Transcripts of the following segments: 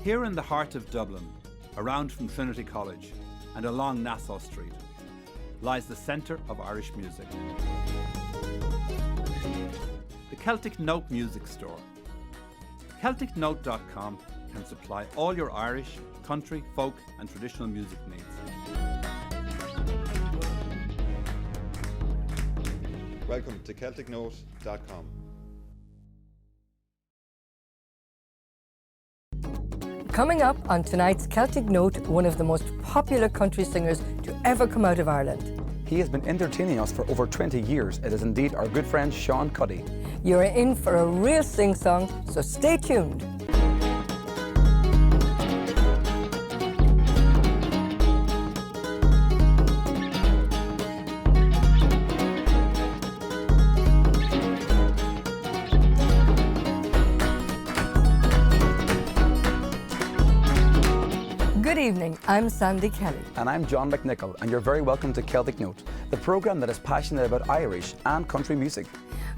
Here in the heart of Dublin, around from Trinity College and along Nassau Street, lies the centre of Irish music. The Celtic Note music store. CelticNote.com can supply all your Irish, country, folk and traditional music needs. Welcome to CelticNote.com. Coming up on tonight's Celtic Note, one of the most popular country singers to ever come out of Ireland. He has been entertaining us for over 20 years. It is indeed our good friend Shawn Cuddy. You're in for a real sing-song, so stay tuned. Good evening, I'm Sandy Kelly. And I'm John McNicholl, and you're very welcome to Celtic Note, the programme that is passionate about Irish and country music.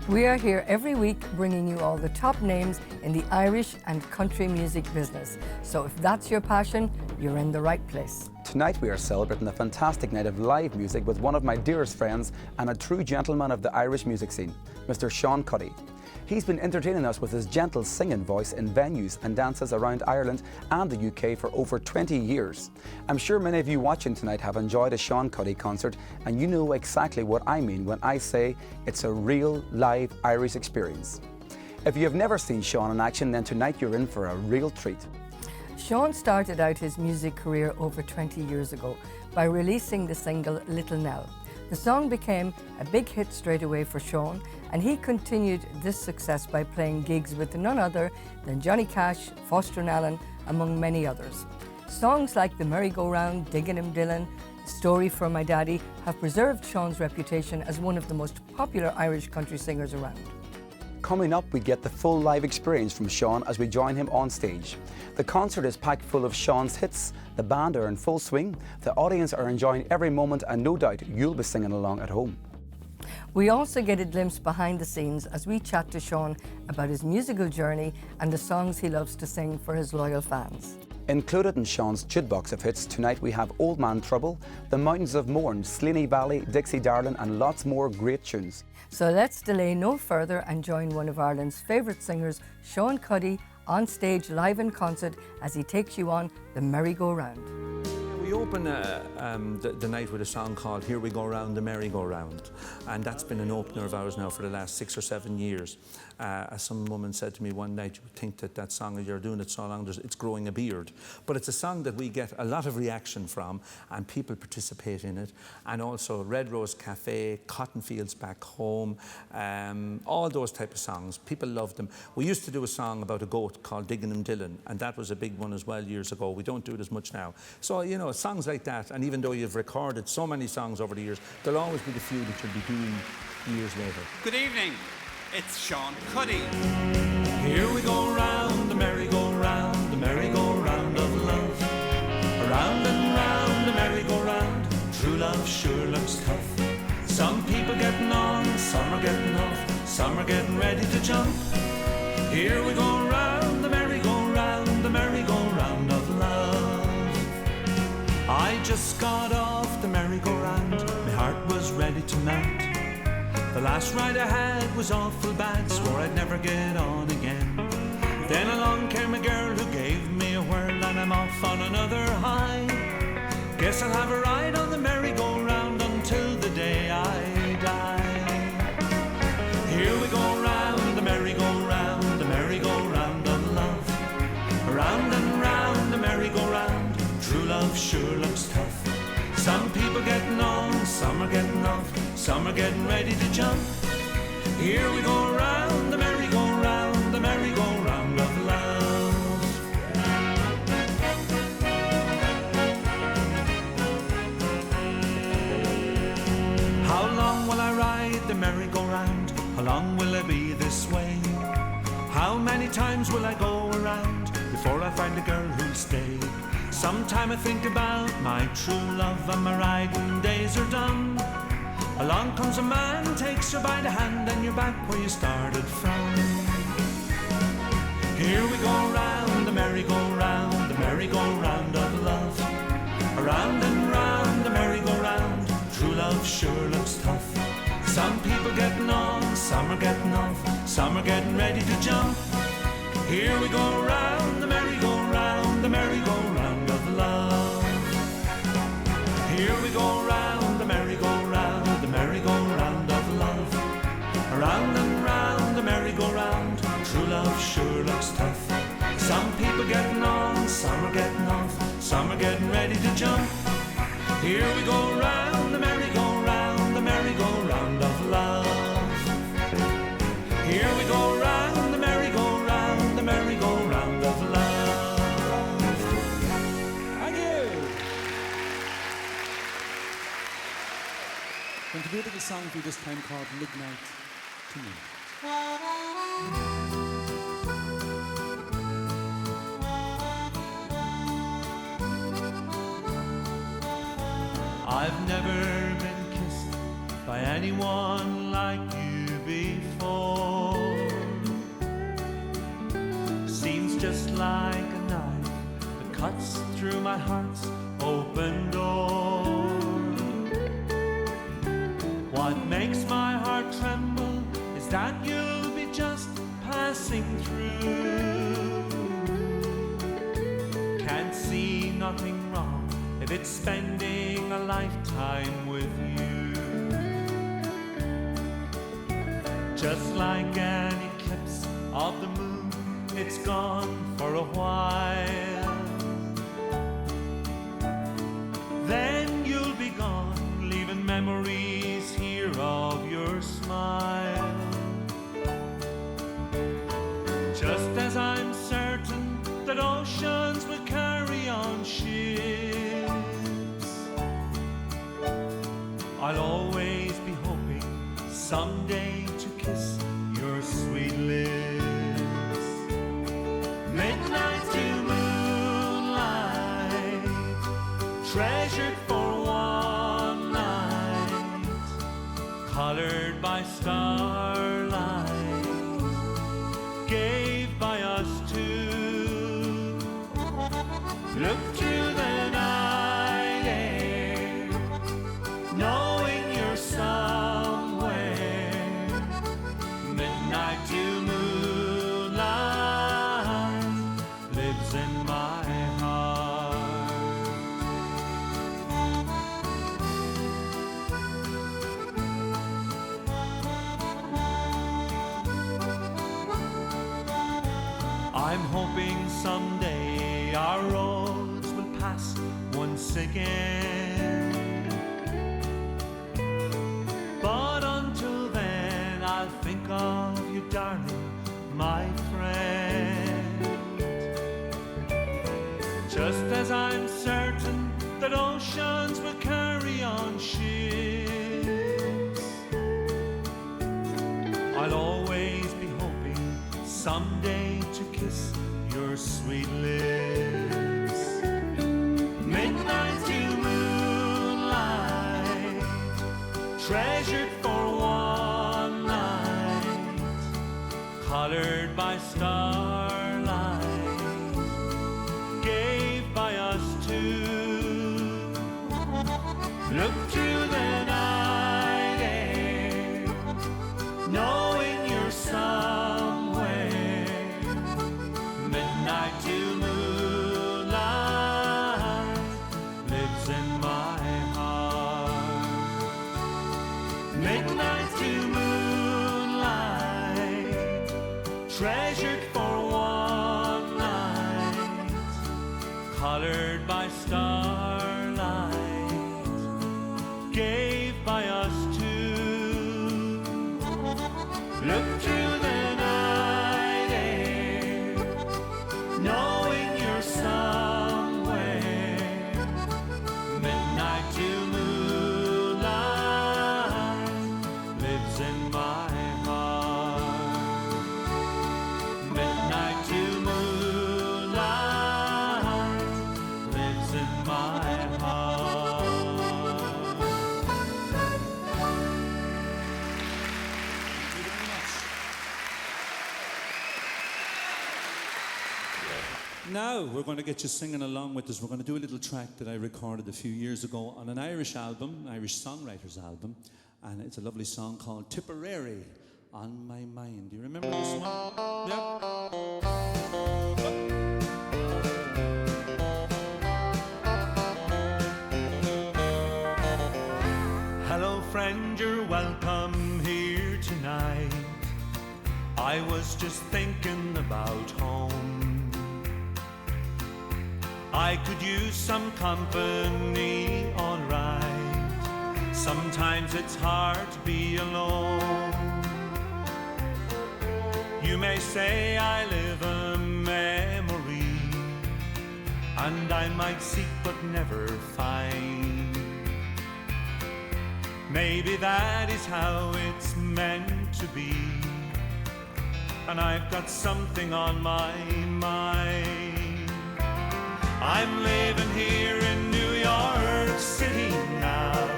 We are here every week bringing you all the top names in the Irish and country music business. So if that's your passion, you're in the right place. Tonight we are celebrating a fantastic night of live music with one of my dearest friends and a true gentleman of the Irish music scene, Mr. Shawn Cuddy. He's been entertaining us with his gentle singing voice in venues and dances around Ireland and the UK for over 20 years. I'm sure many of you watching tonight have enjoyed a Shawn Cuddy concert, and you know exactly what I mean when I say it's a real live Irish experience. If you have never seen Shawn in action, then tonight you're in for a real treat. Shawn started out his music career over 20 years ago by releasing the single Little Nell. The song became a big hit straight away for Shawn, and he continued this success by playing gigs with none other than Johnny Cash, Foster and Allen, among many others. Songs like The Merry-Go-Round, Diggin' 'Em Dylan, Story for My Daddy have preserved Shawn's reputation as one of the most popular Irish country singers around. Coming up, we get the full live experience from Shawn as we join him on stage. The concert is packed full of Shawn's hits, the band are in full swing, the audience are enjoying every moment, and no doubt you'll be singing along at home. We also get a glimpse behind the scenes as we chat to Shawn about his musical journey and the songs he loves to sing for his loyal fans. Included in Shawn's jukebox of hits tonight we have Old Man Trouble, The Mountains of Mourne, Slaney Valley, Dixie Darling and lots more great tunes. So let's delay no further and join one of Ireland's favourite singers, Shawn Cuddy, on stage live in concert as he takes you on The Merry-Go-Round. We open the night with a song called Here We Go Round the Merry-Go-Round, and that's been an opener of ours now for the last 6 or 7 years. As some woman said to me one night, you would think that song, you're doing it so long, it's growing a beard. But it's a song that we get a lot of reaction from, and people participate in it. And also Red Rose Cafe, Cotton Fields Back Home, all those type of songs, people love them. We used to do a song about a goat called Diggin' 'Em Dylan, and that was a big one as well years ago. We don't do it as much now. So, you know, songs like that, and even though you've recorded so many songs over the years, there'll always be the few that you'll be doing years later. Good evening, it's Shawn Cuddy. Here we go round the merry-go-round, the merry-go-round of love. Around and round the merry-go-round, true love sure looks tough. Some people getting on, some are getting off, some are getting ready to jump. Here we go round the merry-go-round, the merry-go-round of love. I just got off the merry-go-round, my heart was ready to melt. The last ride I had was awful bad, swore I'd never get on again. Then along came a girl who gave me a whirl, and I'm off on another high. Guess I'll have a ride on the merry-go-round until the day I die. Here we go round the merry-go-round, the merry-go-round of love. Around and round the merry-go-round, true love sure looks tough. Some people getting on, some are getting off, some are getting ready to jump. Here we go round the merry-go-round, the merry-go-round of love. How long will I ride the merry-go-round? How long will I be this way? How many times will I go around before I find a girl who'll stay? Sometime I think about my true love, and my riding days are done. Along comes a man, takes her by the hand, and you're back where you started from. Here we go round the merry-go-round, merry-go-round of love. Around and round the merry-go-round, true love sure looks tough. Some people getting on, some are getting off, some are getting ready to jump. Here we go round the merry-go-round, the merry-go-round of love. Here we go round the merry-go-round, the merry-go-round of love. Around and round the merry-go-round, true love sure looks tough. Some people getting on, some are getting off, some are getting ready to jump. Here we go round the merry-go-round, the merry-go-round of love. Here we go round the merry-go-round, the merry-go-round of love. Thank you. Going to do a little song for you this time called Midnight to Me. I've never been kissed by anyone like you before. Seems just like a knife that cuts through my heart's open door. What makes my heart tremble is that you'll be just passing through. Can't see nothing wrong if it's spending a lifetime with you. Just like an eclipse of the moon, it's gone for a while. Then you'll be gone, leaving memories here of your smile. Just as I'm certain that oceans will carry on ships, I'll always be hoping someday to kiss your sweet lips. Midnight to moonlight, treasured for one night, colored by starlight, gave by us two. Look through the night air, knowing you're somewhere. Midnight to moonlight lives in my heart. I'm hoping someday our roads will pass once again. But until then, I'll think of you, darling, my friend. Just as I'm certain that oceans will carry on ships, I'll always be hoping someday to kiss your sweet lips. Midnight to moonlight, treasured for one night, colored by starlight, gave by us two. Look through the night air, knowing you're somewhere. Midnight to moonlight lives in my heart. Midnight to moonlight, treasured for one night, colored by starlight, gave by us two. Look through the night air, knowing you're somewhere. Midnight to moonlight lives in my heart. Midnight to moonlight lives in my Now we're going to get you singing along with us. We're going to do a little track that I recorded a few years ago on an Irish album, Irish songwriters album, and it's a lovely song called Tipperary on My Mind. Do you remember this one? Yeah. Hello friend, you're welcome here tonight. I was just thinking about home. I could use some company, alright. Sometimes it's hard to be alone. You may say I live a memory, and I might seek but never find. Maybe that is how it's meant to be, and I've got something on my mind. I'm living here in New York City now,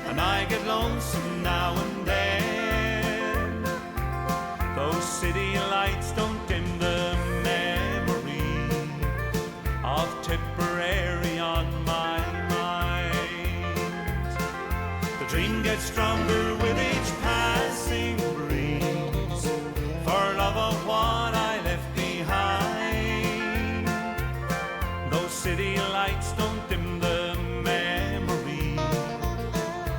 and I get lonesome now and then. Those city lights don't dim the memory of Tipperary on my mind. The dream gets stronger with each passing breeze, for love of what I left behind. City lights don't dim the memory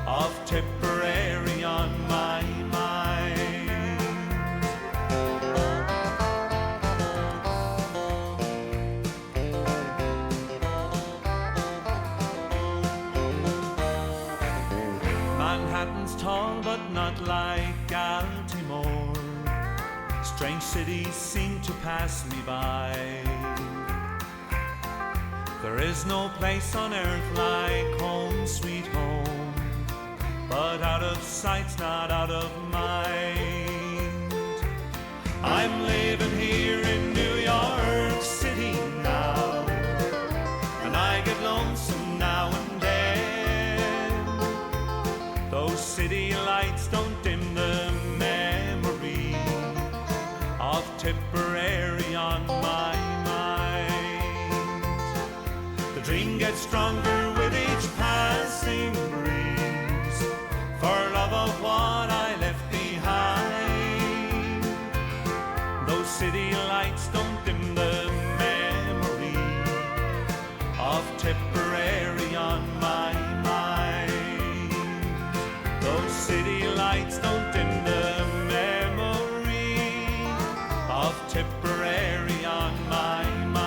of Tipperary on my mind. Manhattan's tall but not like Baltimore. Strange cities seem to pass me by. There is no place on earth like home, sweet home, but out of sight's not out of mind. I'm living here in New York City now, and I get lonesome now and then. Those city lights don't dim the memory of Tipperary on my dream gets stronger with each passing breeze, for love of what I left behind. Those city lights don't dim the memory of Tipperary on my mind. Those city lights don't dim the memory of Tipperary on my mind.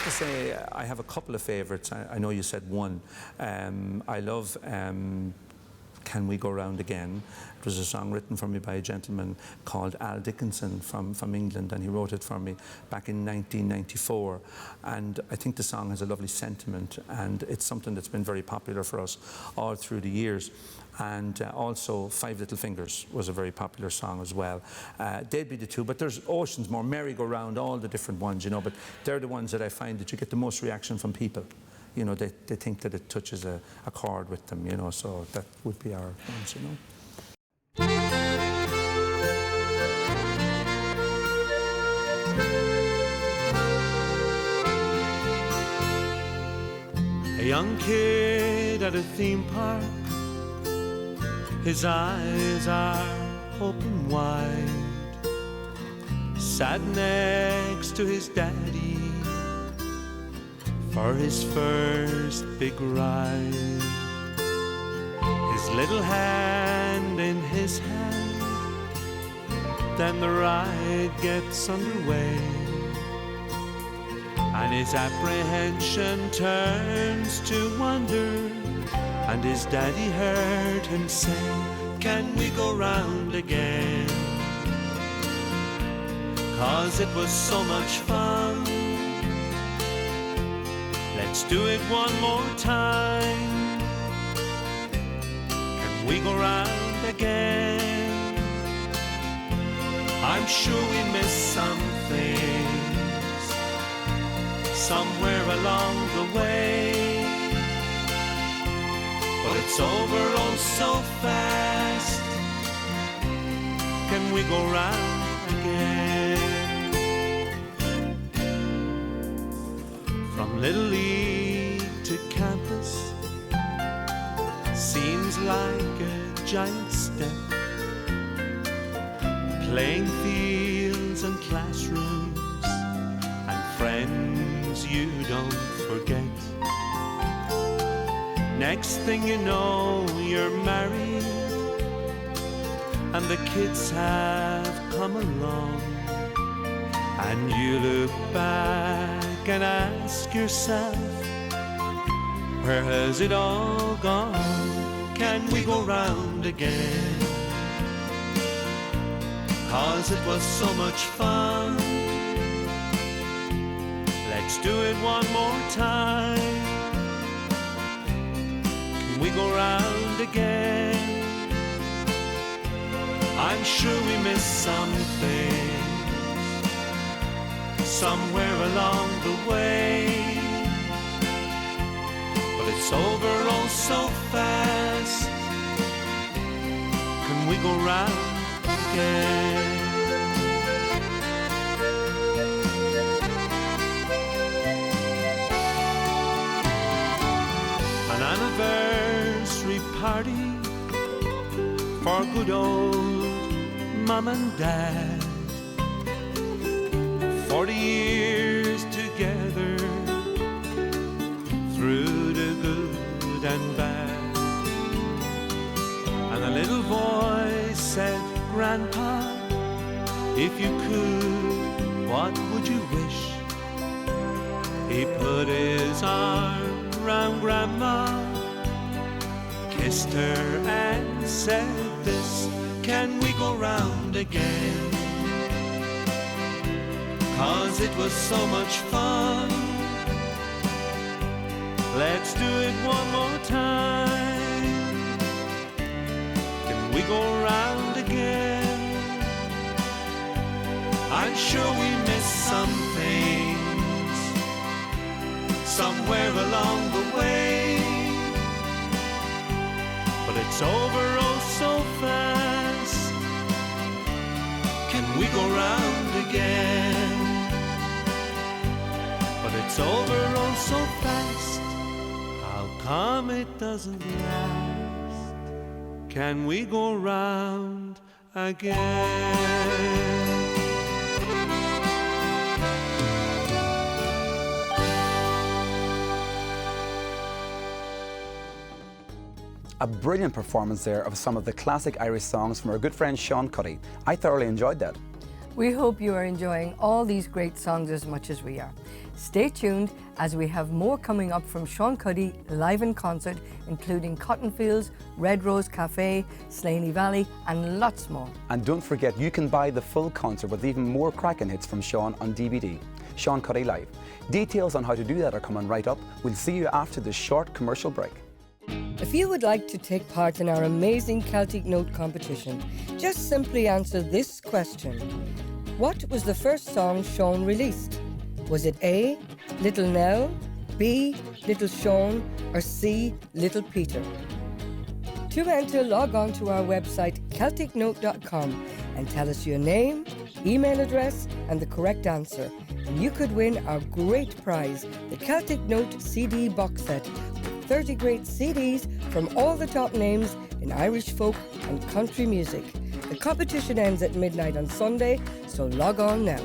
Say I have a couple of favourites. I know you said one. I love Can We Go Round Again. It was a song written for me by a gentleman called Al Dickinson from England, and he wrote it for me back in 1994. And I think the song has a lovely sentiment, and it's something that's been very popular for us all through the years. And also Five Little Fingers was a very popular song as well. They'd be the two, but there's oceans more, Merry-Go-Round, all the different ones, you know, but they're the ones that I find that you get the most reaction from people. You know, they think that it touches a chord with them, you know, so that would be our ones, you know. A young kid at a theme park, his eyes are open wide, sat next to his daddy for his first big ride. His little hand in his hand, then the ride gets underway, and his apprehension turns to wonder, and his daddy heard him say, "Can we go round again? 'Cause it was so much fun. Let's do it one more time. Can we go round again? I'm sure we missed some things somewhere along the way, but it's over oh so fast. Can we go round again? From Little League to campus seems like a giant step. Playing fields and classrooms and friends you don't forget. Next thing you know, you're married and the kids have come along, and you look back and ask yourself, where has it all gone? Can we go round again? 'Cause it was so much fun. Let's do it one more time. Can we go round again? I'm sure we missed something somewhere along the way, but it's over oh so fast. Can we go round again? An anniversary party for good old Mum and Dad. 40 years together through the good and bad. And a little voice said, Grandpa, if you could, what would you wish? He put his arm round Grandma, kissed her and said this, can we go round again? 'Cause it was so much fun. Let's do it one more time. Can we go round again? I'm sure we missed some things somewhere along the way, but it's over oh so fast. Can we go round again? But it's over oh so fast. How come it doesn't last? Can we go round again? A brilliant performance there of some of the classic Irish songs from our good friend Shawn Cuddy. I thoroughly enjoyed that. We hope you are enjoying all these great songs as much as we are. Stay tuned as we have more coming up from Shawn Cuddy live in concert, including Cotton Fields, Red Rose Cafe, Slaney Valley and lots more. And don't forget, you can buy the full concert with even more cracking hits from Shawn on DVD. Shawn Cuddy Live. Details on how to do that are coming right up. We'll see you after this short commercial break. If you would like to take part in our amazing Celtic Note competition, just simply answer this question. What was the first song Shawn released? Was it A, Little Nell, B, Little Shawn, or C, Little Peter? To enter, log on to our website celticnote.com and tell us your name, email address and the correct answer. And you could win our great prize, the Celtic Note CD box set, 30 great CDs from all the top names in Irish folk and country music. The competition ends at midnight on Sunday, so log on now.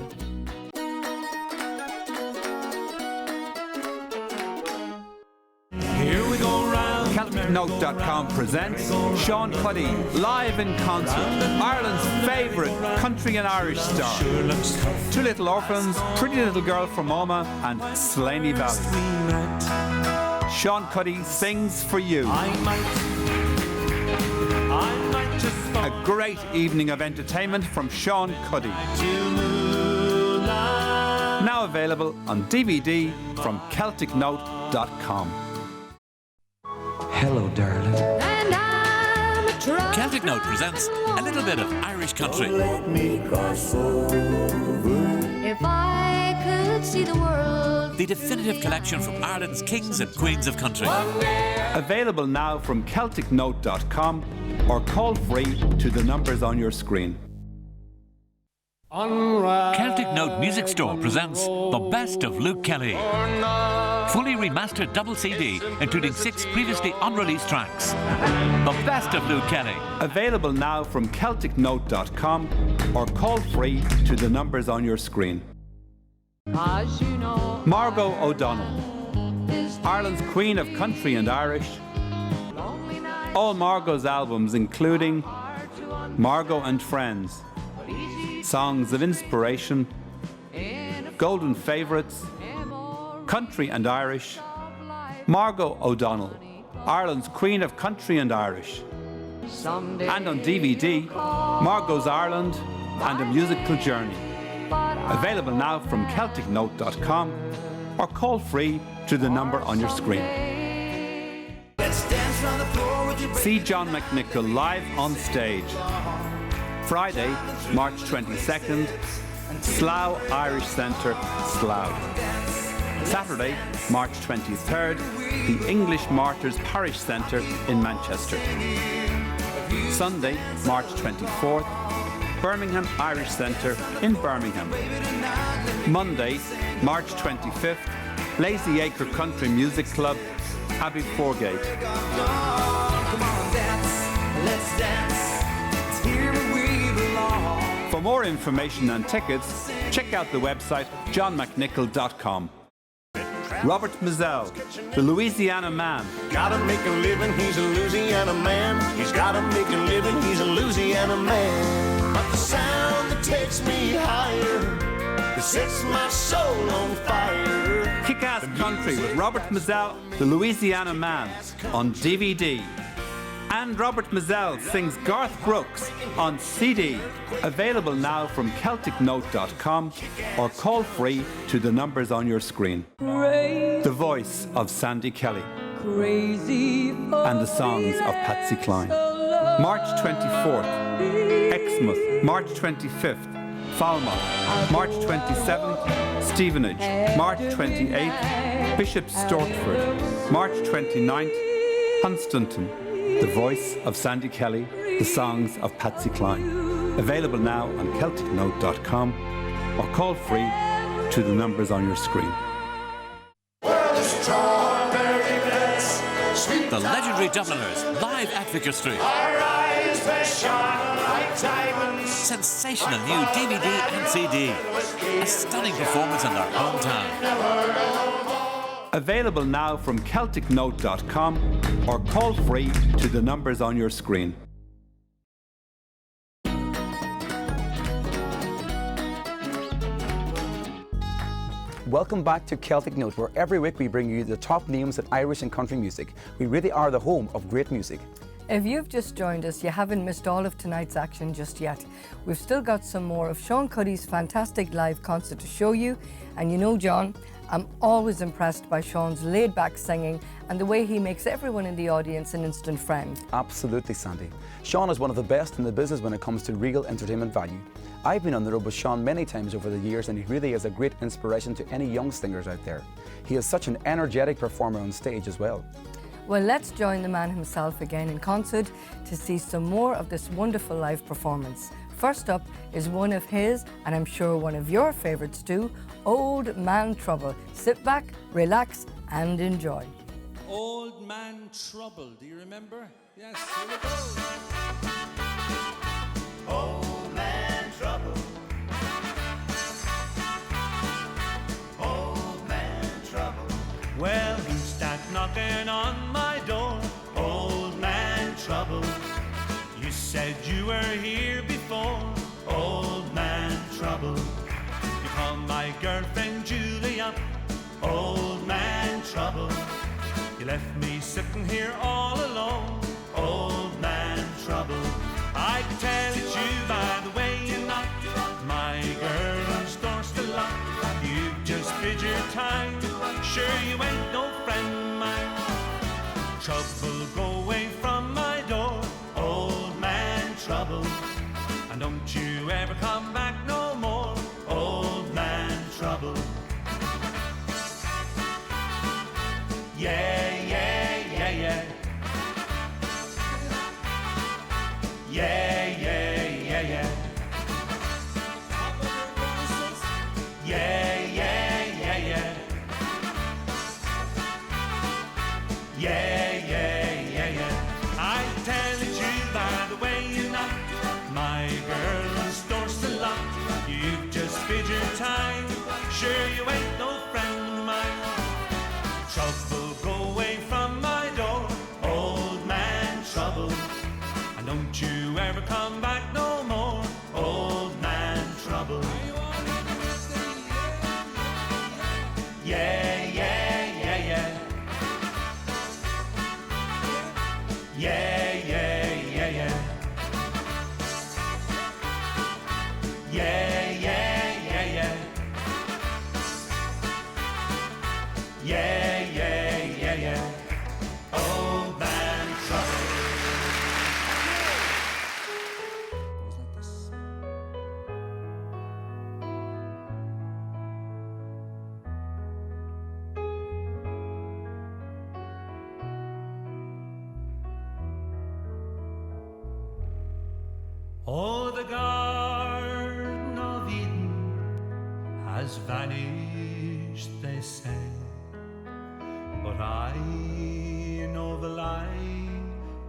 Here we go round. CelticNote.com presents Shawn Cuddy live in concert, Ireland's favourite country and Irish star. Sure looks tough. Two Little Orphans, Pretty Little Girl from Omagh and Slaney Valley. Shawn Cuddy sings for you. I might just fall A great evening of entertainment from Shawn Cuddy. to moonlight. Now available on DVD from CelticNote.com. Hello, darling. And I'm a trouble. Celtic Note presents a little bit of Irish country. If I could see the world the definitive collection from Ireland's kings and queens of country. Available now from CelticNote.com or call free to the numbers on your screen. Celtic Note Music Store presents The Best of Luke Kelly. Fully remastered double CD, including 6 previously unreleased tracks. The Best of Luke Kelly. Available now from CelticNote.com or call free to the numbers on your screen. Margo O'Donnell, Ireland's Queen of Country and Irish. All Margo's albums including Margo and Friends, Songs of Inspiration, Golden Favourites, Country and Irish. Margo O'Donnell, Ireland's Queen of Country and Irish. And on DVD, Margo's Ireland and a Musical Journey. Available now from CelticNote.com or call free to the number on your screen. See John McNicholl live on stage. Friday, March 22nd, Slough Irish Centre, Slough. Saturday, March 23rd, the English Martyrs Parish Centre in Manchester. Sunday, March 24th, Birmingham Irish Centre in Birmingham. Monday, March 25th, Lazy Acre Country Music Club, Abbey Foregate. For more information and tickets, check out the website johnmcnicholl.com. Robert Mizell, the Louisiana Man. Gotta make a living, he's a Louisiana man. He's gotta make a living, he's a Louisiana man. But the sound that takes me higher, that sets my soul on fire. Kick-Ass Country with Robert Mizell, the Louisiana Man, on DVD. And Robert Mizell sings Garth Brooks on CD. Available now from CelticNote.com or call free to the numbers on your screen. The voice of Sandy Kelly. And the songs of Patsy Cline. March 24th, Exmouth. March 25th, Falmouth. March 27th, Stevenage. March 28th, Bishop Stortford. March 29th, Hunstanton. The voice of Sandy Kelly, the songs of Patsy Cline. Available now on CelticNote.com or call free to the numbers on your screen. The legendary Dubliners, live at Vicar Street. Sensational new DVD and CD. A stunning performance in their hometown. Available now from CelticNote.com or call free to the numbers on your screen. Welcome back to Celtic Note, where every week we bring you the top names in Irish and country music. We really are the home of great music. If you've just joined us, you haven't missed all of tonight's action just yet. We've still got some more of Shawn Cuddy's fantastic live concert to show you. And you know, John, I'm always impressed by Shawn's laid-back singing and the way he makes everyone in the audience an instant friend. Absolutely, Sandy. Shawn is one of the best in the business when it comes to real entertainment value. I've been on the road with Shawn many times over the years, and he really is a great inspiration to any young singers out there. He is such an energetic performer on stage as well. Well, let's join the man himself again in concert to see some more of this wonderful live performance. First up is one of his, and I'm sure one of your favourites too, Old Man Trouble. Sit back, relax and enjoy. Old Man Trouble, do you remember? Yes, here we go. Old man trouble. Old man trouble. Well, who's that knocking on my door? Old man trouble. You said you were here before. Old man trouble. You call my girlfriend Julia. Old man trouble. You left me sitting here all alone. Old man trouble. I can tell it's you by the way you knock. My girl's door's still locked. You've just bid your time. Sure you ain't no friend of mine. Trouble, go away from my door. Old man trouble. And don't you ever come back no more. Old man trouble. Yeah, yeah, yeah, yeah. Yeah, yeah, yeah, yeah. Yeah, yeah, yeah, yeah. Old man trouble. Goes like this. Oh, the Garden of Eden has vanished, they say, but I know the lie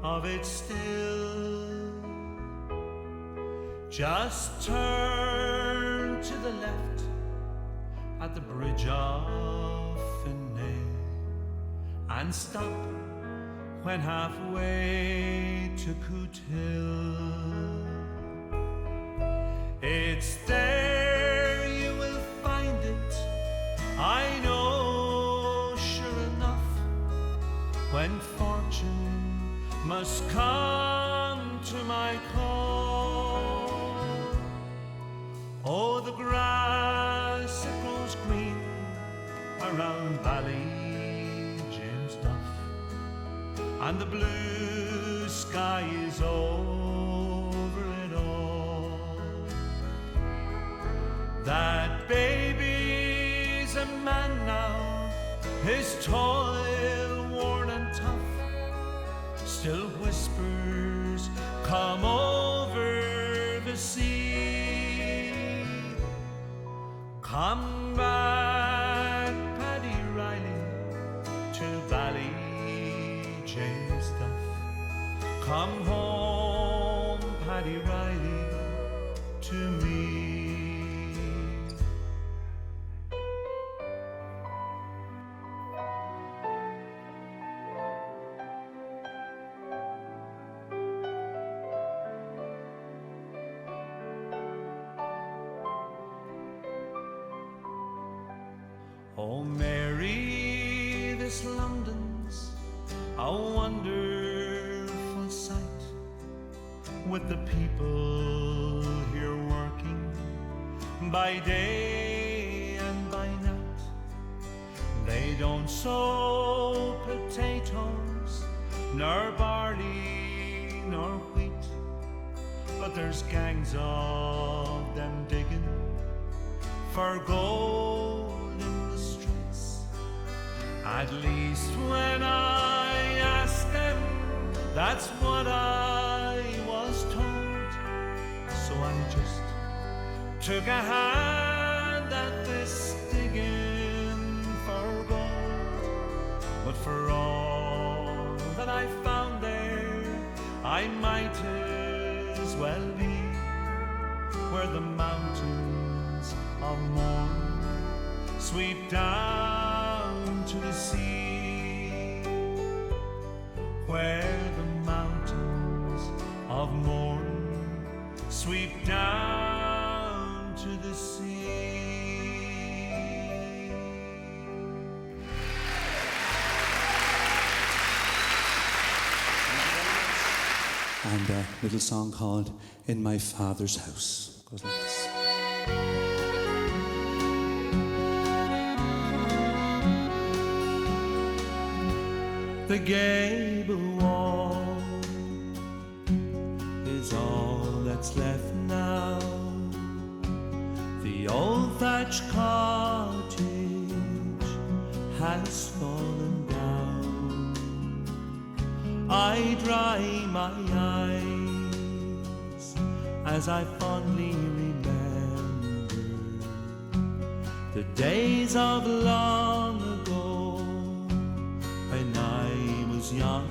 of it still. Just turn to the left at the bridge of Finney and stop when halfway to Coot Hill. It's there you will find it, I know sure enough, when fortune must come to my call. Oh, the grass it grows green around Valley James Duff, and the blue sky is over it all. That baby's a man now, his toil worn and tough, still whispers come over the sea. Come back, Paddy Riley, to Valley James Duff. Come home, Paddy Riley, to me. Oh, Mary, this London's a wonderful sight, with the people here working by day and by night. They don't sow potatoes, nor barley, nor wheat, but there's gangs of them digging for gold in the streets. At least when I asked them, that's what I was told. So I just took a hand at this digging for gold. But for all that I found there, I might as well be where the mountains of morn sweep down to the sea, where the mountains of morn sweep down to the sea. And a little song called In My Father's House. Goes like this. The gable wall is all that's left now. The old thatched cottage has fallen down. I dry my eyes as I fondly remember the days of long ago when I was young.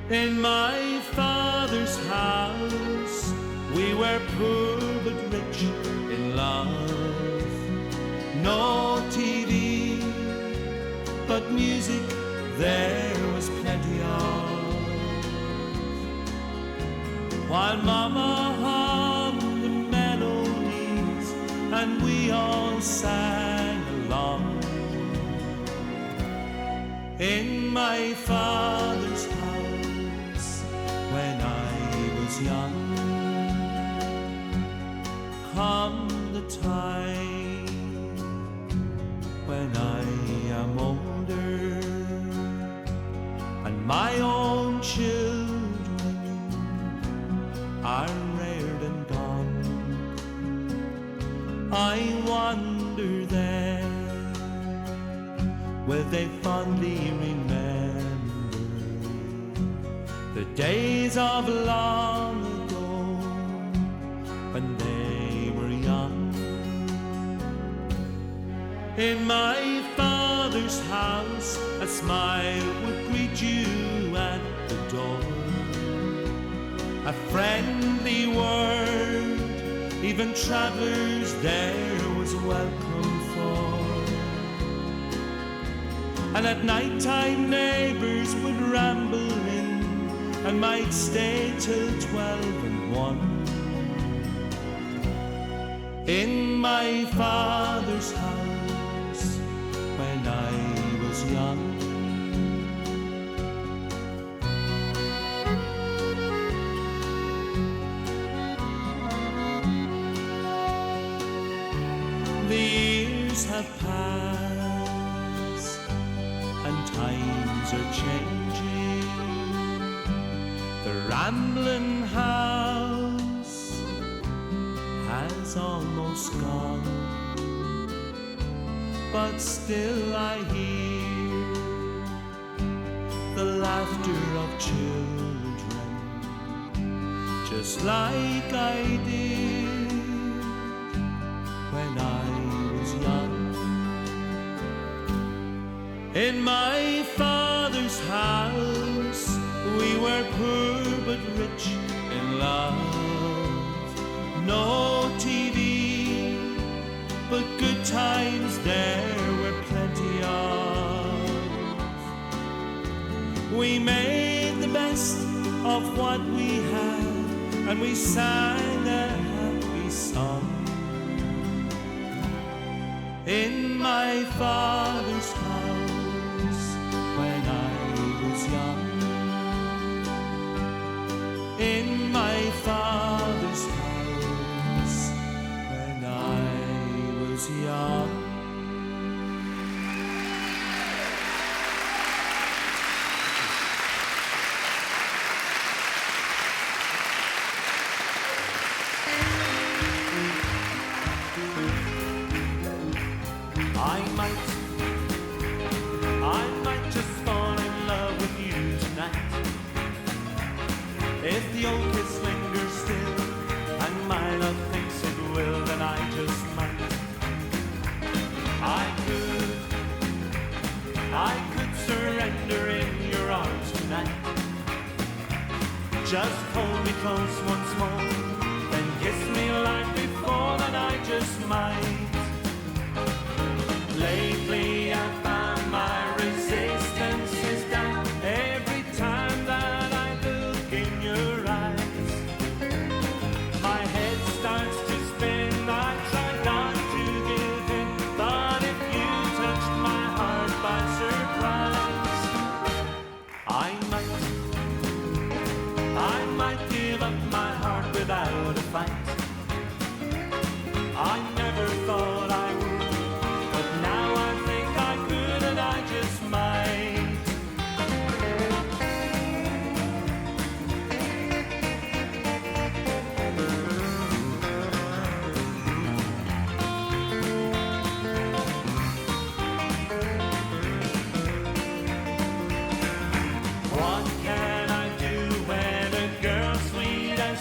In my father's house we were poor but rich in love. No TV, but music there was plenty of. While Mama hummed the melodies and we all sang along. In my father's young. Come the time when I am older and my own children are reared and gone, I wonder then, will they fondly remember the days of long ago when they were young? In my father's house, a smile would greet you at the door, a friendly word, even travelers there was welcome for. And at night time neighbors would ramble in and might stay till 12 and 1. In my father's house when I was young. The years have passed and times are changing. The rambling house has almost gone, but still I hear the laughter of children, just like I did when I was young. In my father's house we were poor but rich in love. No TV, but good times there were plenty of. We made the best of what we had, and we sang a happy song. In my father's house when I was young. In my father's house when I was young. I might just fall in love with you tonight. If the old kiss lingers still and my love thinks it will, then I just might. I could surrender in your arms tonight. Just hold me close once more, then kiss me like before, then I just might. Lately I found my resistance is down every time that I look in your eyes. My head starts to spin, I try not to give in, but if you touched my heart by surprise, I might give up my heart without a fight. I never thought I would, but now I think I could and I just might. What can I do when a girl sweet as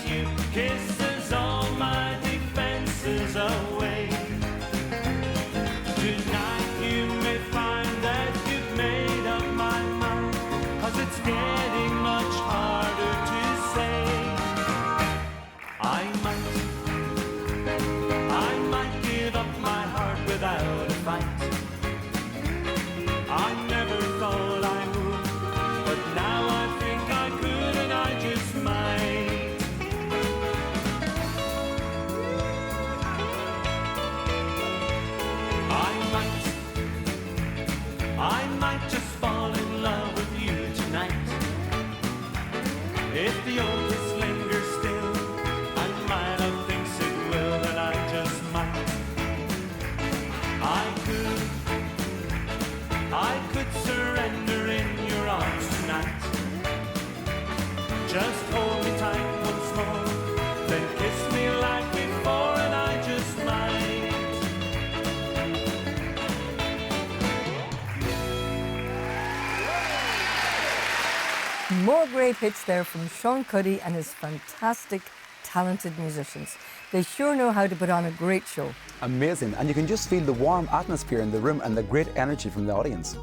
Just hold me tight once more, then kiss me like before, and I just might. More great hits there from Shawn Cuddy and his fantastic, talented musicians. They sure know how to put on a great show. Amazing, and you can just feel the warm atmosphere in the room and the great energy from the audience.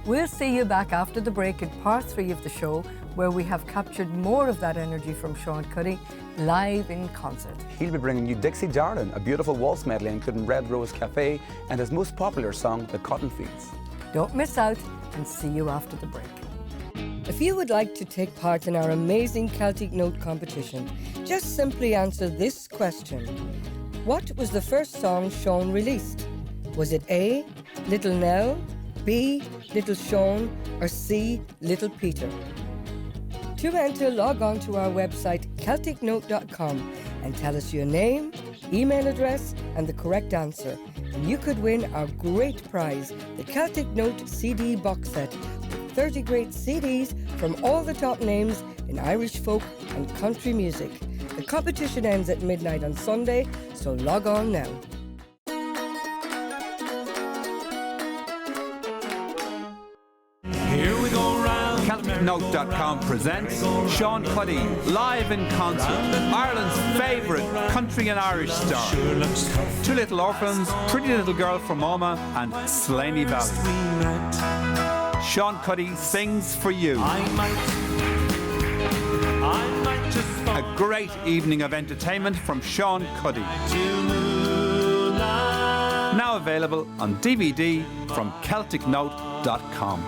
We'll see you back after the break in part 3 of the show, where we have captured more of that energy from Shawn Cuddy live in concert. He'll be bringing you Dixie Darlin', a beautiful waltz medley including Red Rose Cafe and his most popular song, The Cotton Fields. Don't miss out, and see you after the break. If you would like to take part in our amazing Celtic Note competition, just simply answer this question. What was the first song Shawn released? Was it A, Little Nell, B, Little Shawn, or C, Little Peter? To enter, log on to our website celticnote.com and tell us your name, email address and the correct answer. And you could win our great prize, the Celtic Note CD box set, 30 great CDs from all the top names in Irish folk and country music. The competition ends at midnight on Sunday, so log on now. Here we go round. CelticNote.com presents Shawn Cuddy live in concert, Ireland's favourite country and Irish star. Sure looks tough. Two Little Orphans, Pretty Little Girl from Omagh and Slaney Valley. Shawn Cuddy sings for you. I might just fall A great evening of entertainment from Shawn Cuddy. to moonlight. Now available on DVD from CelticNote.com.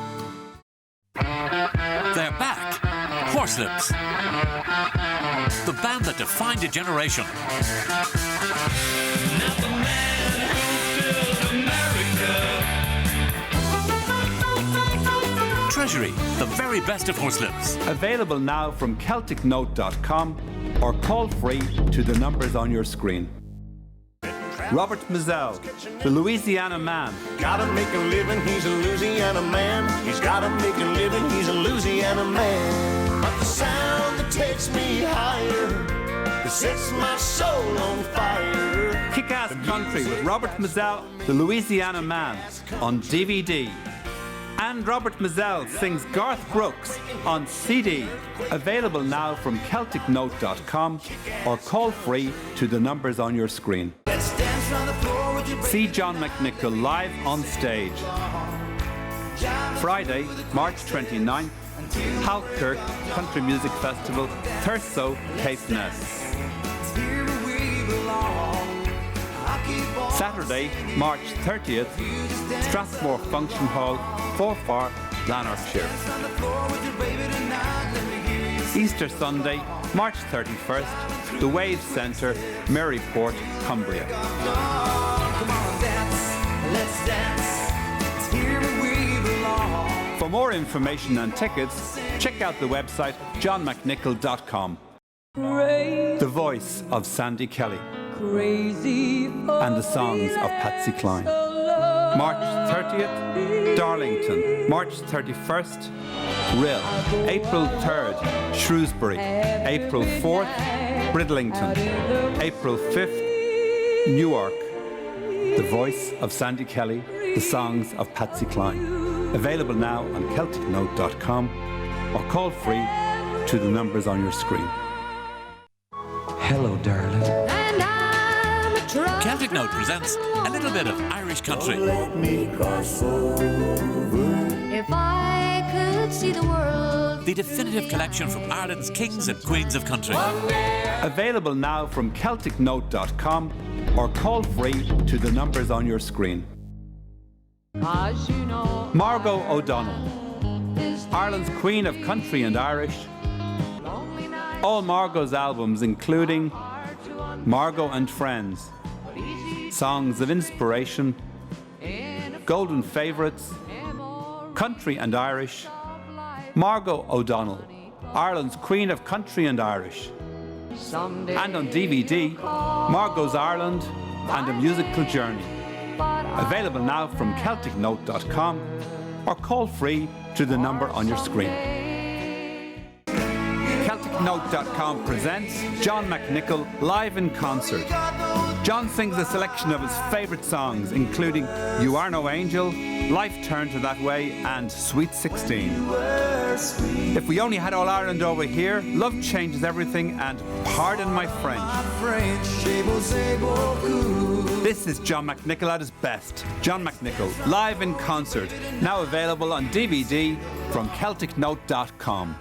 They're back. Horslips. The band that defined a generation. Now the man who built America. Treasury, the very best of Horslips. Available now from CelticNote.com or call free to the numbers on your screen. Robert Mazzell, the Louisiana Man. Gotta make a living, he's a Louisiana man. He's gotta make a living, he's a Louisiana man. But the sound that takes me higher, that sets my soul on fire. Kick-Ass Country with Robert Mazzell, the Louisiana Man on DVD. And Robert Mazzell sings Garth Brooks on CD. Available now from CelticNote.com or call free to the numbers on your screen. See John McNicholl live on stage. Friday, March 29th, Halkirk Country Music Festival, Thurso, Caithness. Saturday, March 30th, Strathmore Function Hall, Forfar, Lanarkshire. Easter Sunday, March 31st, The Wave Centre, Maryport, Cumbria. For more information and tickets, check out the website johnmcnicholl.com. The voice of Sandy Kelly and the songs of Patsy Cline. March 30th, Darlington. March 31st, Rill. April 3rd, Shrewsbury. April 4th, Bridlington. April 5th, Newark. The voice of Sandy Kelly, the songs of Patsy Cline. Available now on CelticNote.com or call free to the numbers on your screen. Hello, darling. And I'm a truck Celtic Note presents a little bit of Irish country. If I could see the world. The definitive collection from Ireland's kings and queens of country. Available now from CelticNote.com or call free to the numbers on your screen. As you know, Margo O'Donnell, Ireland's Queen of Country and Irish. All Margo's albums including Margo and Friends, Songs of Inspiration, Golden Favourites, Country and Irish. Margo O'Donnell, Ireland's Queen of Country and Irish. And on DVD, Margo's Ireland and a Musical Journey. Available now from CelticNote.com or call free to the number on your screen. CelticNote.com presents John McNicholl live in concert. John sings a selection of his favourite songs, including You Are No Angel, Life Turned to That Way, and Sweet 16. If we only had All Ireland over here, Love Changes Everything, and Pardon My French. This is John McNicholl at his best. John McNicholl, live in concert, now available on DVD from CelticNote.com.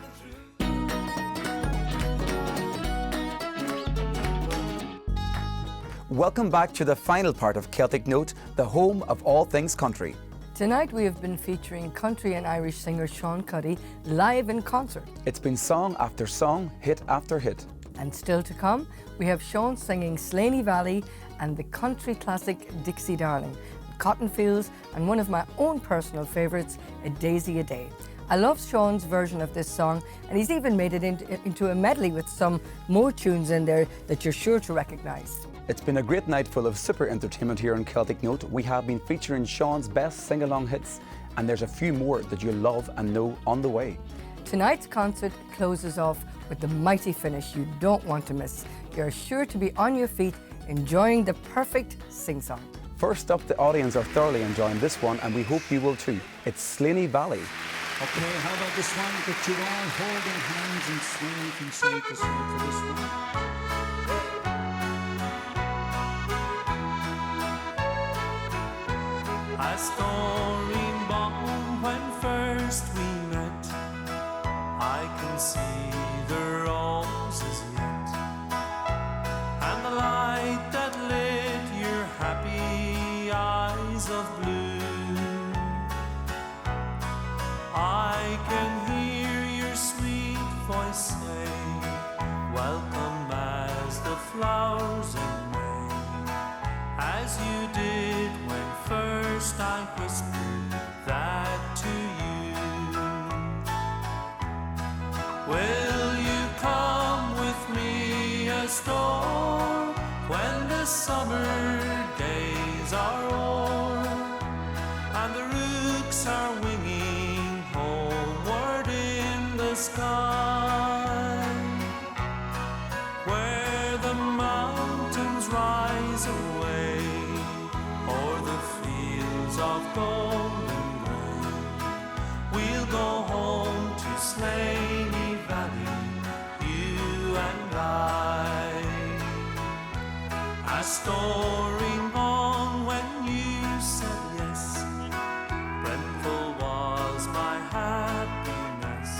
Welcome back to the final part of Celtic Note, the home of all things country. Tonight we have been featuring country and Irish singer Shawn Cuddy live in concert. It's been song after song, hit after hit. And still to come, we have Shawn singing Slaney Valley and the country classic Dixie Darling, Cotton Fields, and one of my own personal favourites, A Daisy a Day. I love Shawn's version of this song, and he's even made it into a medley with some more tunes in there that you're sure to recognise. It's been a great night full of super entertainment here on Celtic Note. We have been featuring Shawn's best sing-along hits, and there's a few more that you'll love and know on the way. Tonight's concert closes off with the mighty finish you don't want to miss. You're sure to be on your feet enjoying the perfect sing-song. First up, the audience are thoroughly enjoying this one, and we hope you will too. It's Slaney Valley. Okay, how about this one? Get you all holding hands and swinging from side to side for this one. A story born when first we met. I can see the roses yet, and the light that lit your happy eyes of blue. I can hear your sweet voice say, welcome as the flowers in May, as you did when first I whispered that to you. Will you come with me a storm when the summer days are o'er and the rooks are winging homeward in the sky, where the mountains rise away o'er the fields of golden grain? We'll go home to Slaney Valley, you and I. A story born when you said yes. Brentful was my happiness.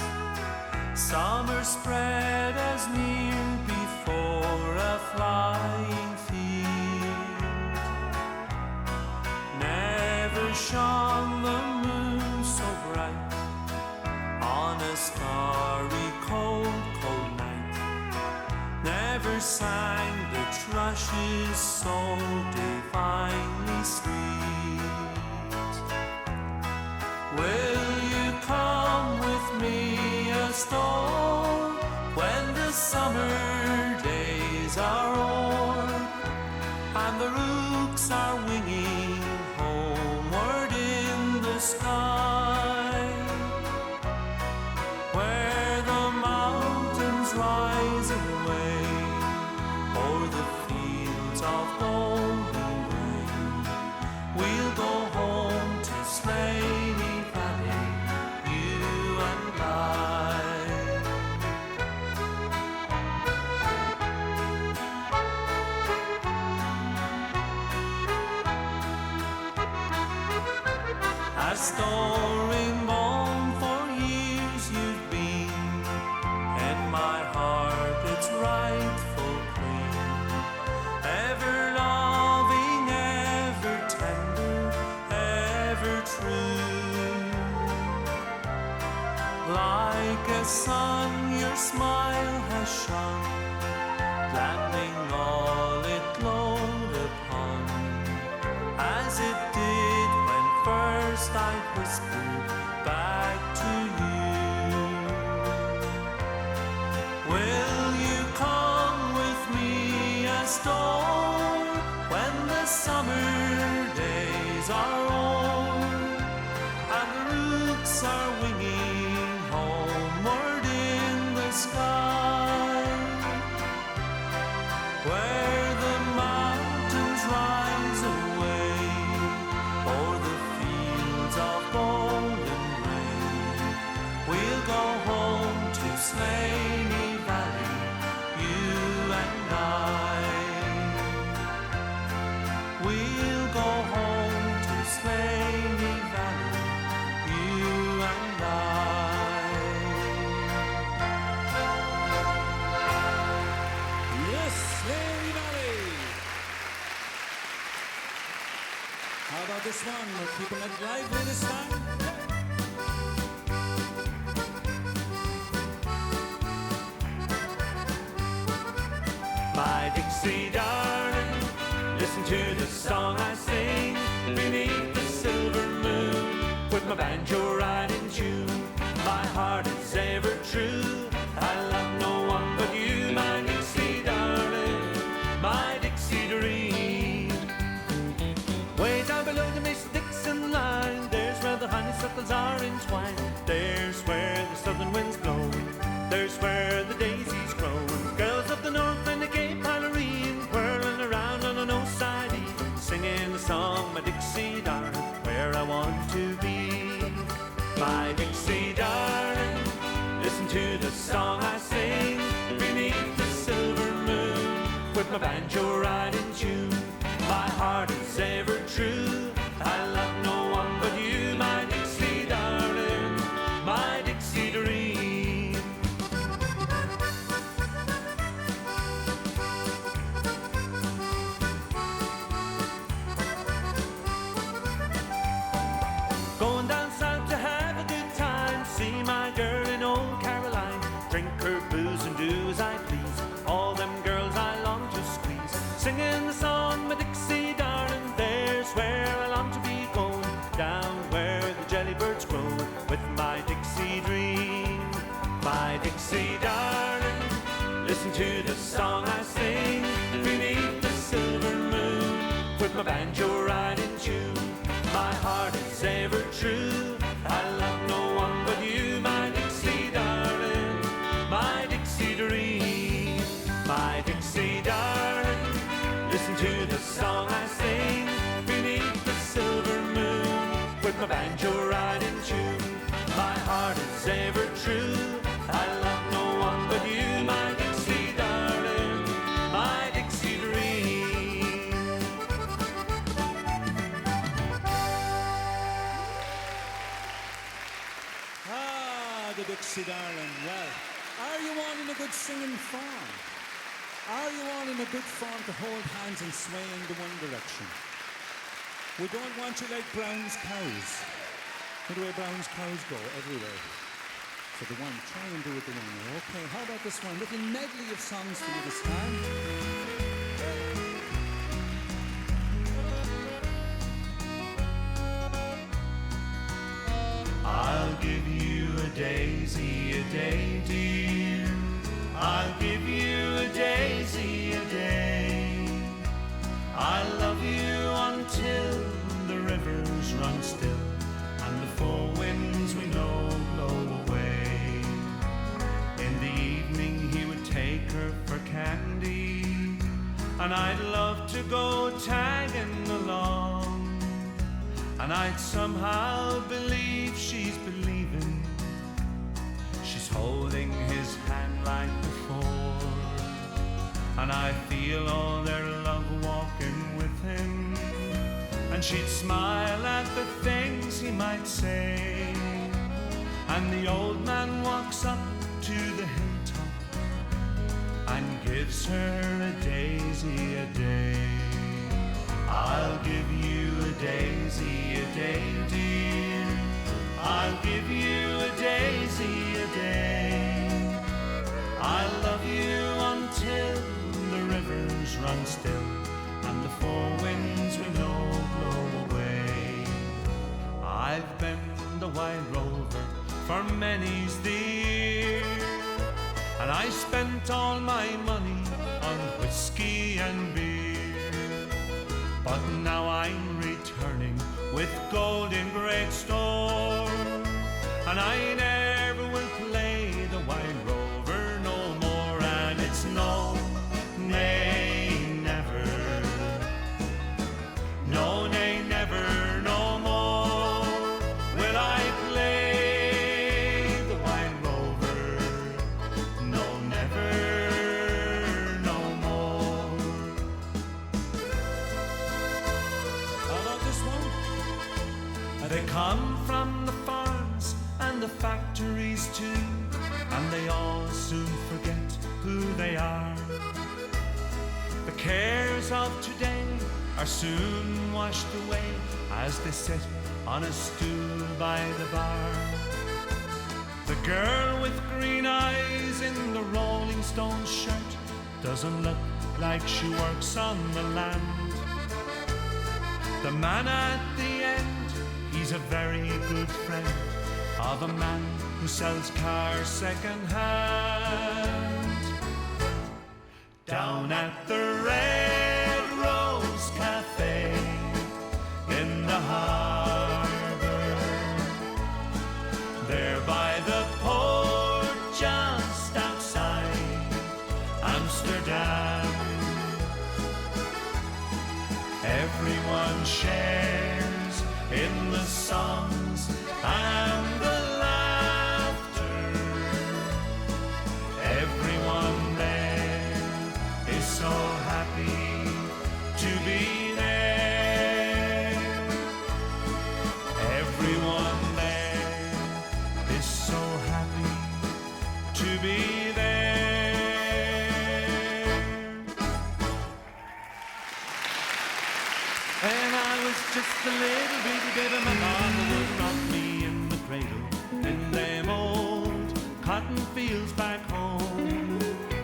Summer spread as near before a flying field. Never shone the moon so bright on a starry cold, cold night. Never sang the thrushes so divinely sweet. Will you come with me a storm when the summer days are o'er and the rooks are winging homeward in the sky, where the mountains rise away o'er the fields of golden grain? We'll go home to Slaney Valley, you and I. A story born for years you've been, and my heart its rightful queen. Ever loving, ever tender, ever true. Like a sun your smile has shone, gladdening all it glowed upon, as it did when first I whispered back to you. Will you come with me a storm when the summer days are o'er and the rooks are winging homeward in the sky, this one? We're keeping it lively this time. My Dixie darling, listen to the song I sing beneath the silver moon, with my banjo right in tune. My heart is ever true, I love no one but you, my Dixie darling, my Dixie dream. Way down below the Miss Dixon line, there's where the honeysuckles are entwined. There's where the southern winds blow, there's where the daisies grow. And girls of the north and the Cape Hallowe'en whirling around on an old side E, singing the song, my Dixie darling, where I want to be. My Dixie darling, listen to the song I sing beneath the silver moon, with my banjo right in tune. My heart is ever true, I love no one but you, my Dixie darling, my Dixie dream. Going down south to have a good time, see my girl in old Caroline, drink her booze and do as I please, all them girls I long to squeeze, singing the song, my Dixie darling, there's where I long to be going, down where the jellybirds grow, with my Dixie dream. My Dixie darling, listen to the song I sing beneath the silver moon, with my banjo right in tune. My heart is ever true, I love no one but you, my Dixie darling, my Dixie dream. My Dixie darling, listen to the song I sing beneath the silver moon, with my banjo right in tune. My heart is ever true, I love no one but you, my Dixie darling, my Dixie dream. Ah, the Dixie darling. Well, are you all in a good singing form? Are you all in a good form to hold hands and sway in the one direction? We don't want you like Brown's cows. Where the way Brown's cows go, everywhere. So the one, try and do it the one way. Okay, how about this one? Little medley of songs for you this time. I'll give you a daisy a day, dear. I'll give you a daisy a day. I'll love you until the rivers run still and the four winds we know blow away. In the evening he would take her for candy, and I'd love to go tagging along, and I'd somehow believe she's believing, she's holding his hand like before, and I feel all their love walking with him, and she'd smile at the things he might say, and the old man walks up to the hilltop and gives her a daisy a day. I'll give you a daisy a day, dear. I'll give you a daisy a day. I'll love you until the rivers run still and the four winds we know blow away. I've been the White Rover for many's the year, and I spent all my money on whiskey and beer, but now I'm returning with gold in great store, and I never will play the White Rover no more, and it's no, nay, never, no, nay, never, no more will I play the White Rover, no, never, no more. How about this one? They come from the farms and the factories too, and they all soon forget who they are. The cares of today are soon washed away as they sit on a stool by the bar. The girl with green eyes in the Rolling Stones shirt doesn't look like she works on the land. The man at the end, he's a very good friend of a man who sells cars second hand. Down at the Red Rose Cafe in the harbour, there by the port just outside Amsterdam, everyone shares in the songs and the laughter. Everyone there is so happy to be there. Everyone there is so happy to be there. When I was just a little bitty baby, my mama would rock me in the cradle in them old cotton fields back home.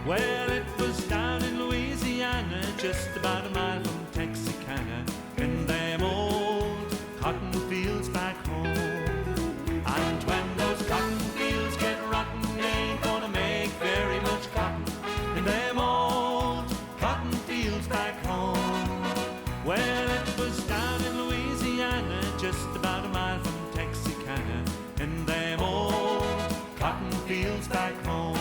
Well, it was down in Louisiana, just about a mile from Texarkana, in them old cotton fields back home. And when those cotton fields get rotten, they ain't gonna make very much cotton in them old cotton fields back home. Well, it was down in Louisiana, just about a mile from Texarkana, in them old cotton fields back home.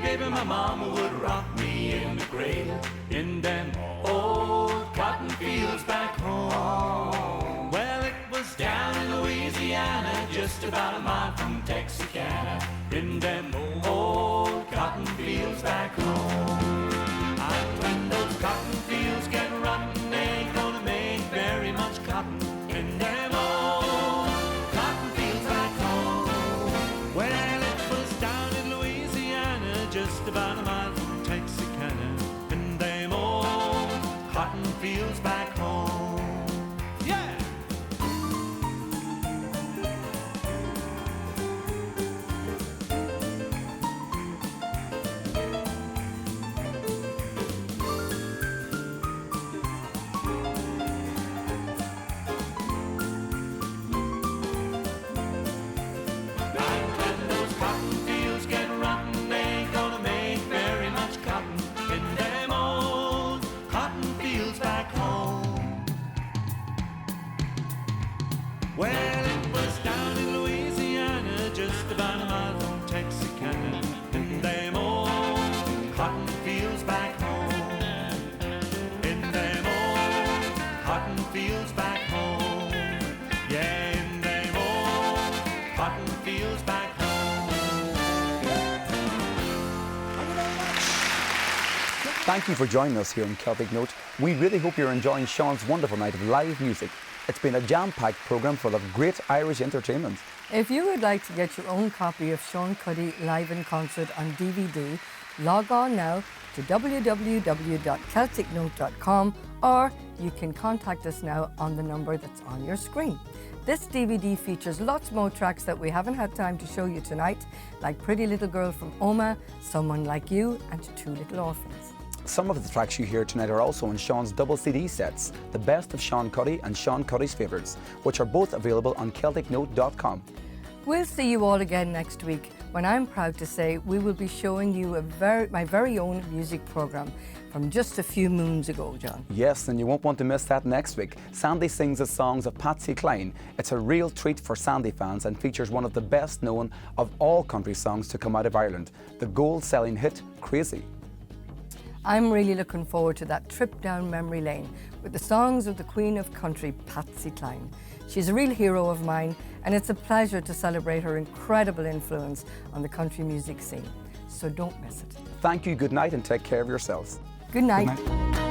Baby, my mama would rock me in the cradle in them old cotton fields back home. Well, it was down in Louisiana, just about a mile from Texarkana, in them old cotton fields back home. And when those cotton fields get rotten, they ain't gonna make very much cotton in them old cotton fields back home. Well, it was down in Louisiana, just about a mile from Texarkana, in them old cotton fields back home. Yeah! And when those cotton fields get rotten, they ain't gonna make very much cotton in them old cotton fields back home. Well, it was down in Louisiana, just about a mile from Texarkana, in them old cotton fields back home. In them old cotton fields back home. Yeah, in them old cotton fields back home. Thank you for joining us here in Celtic Note. We really hope you're enjoying Shawn's wonderful night of live music. It's been a jam-packed programme full of great Irish entertainment. If you would like to get your own copy of Shawn Cuddy live in concert on DVD, log on now to www.celticnote.com, or you can contact us now on the number that's on your screen. This DVD features lots more tracks that we haven't had time to show you tonight, like Pretty Little Girl from Oma, Someone Like You, and Two Little Orphans. Some of the tracks you hear tonight are also in Shawn's double CD sets, The Best of Shawn Cuddy and Shawn Cuddy's Favourites, which are both available on CelticNote.com. We'll see you all again next week, when I'm proud to say we will be showing you my very own music programme from just a few moons ago, John. Yes, and you won't want to miss that next week. Sandy sings the songs of Patsy Cline. It's a real treat for Sandy fans and features one of the best known of all country songs to come out of Ireland, the gold-selling hit Crazy. I'm really looking forward to that trip down memory lane with the songs of the Queen of Country, Patsy Cline. She's a real hero of mine, and it's a pleasure to celebrate her incredible influence on the country music scene. So don't miss it. Thank you, good night, and take care of yourselves. Good night. Good night.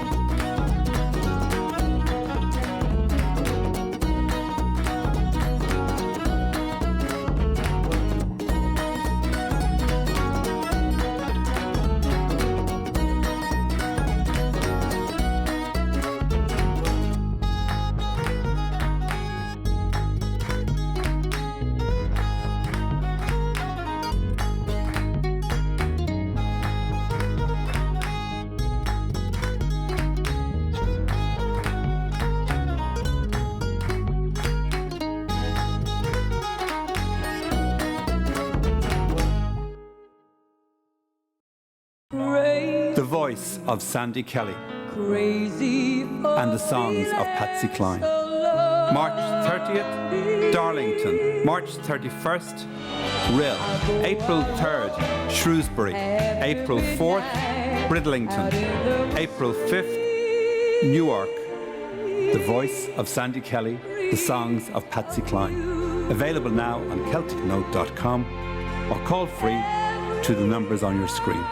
The voice of Sandy Kelly and the songs of Patsy Cline. March 30th, Darlington. March 31st, Rill. April 3rd, Shrewsbury. April 4th, Bridlington. April 5th, Newark. The voice of Sandy Kelly, the songs of Patsy Cline. Available now on CelticNote.com or call free to the numbers on your screen.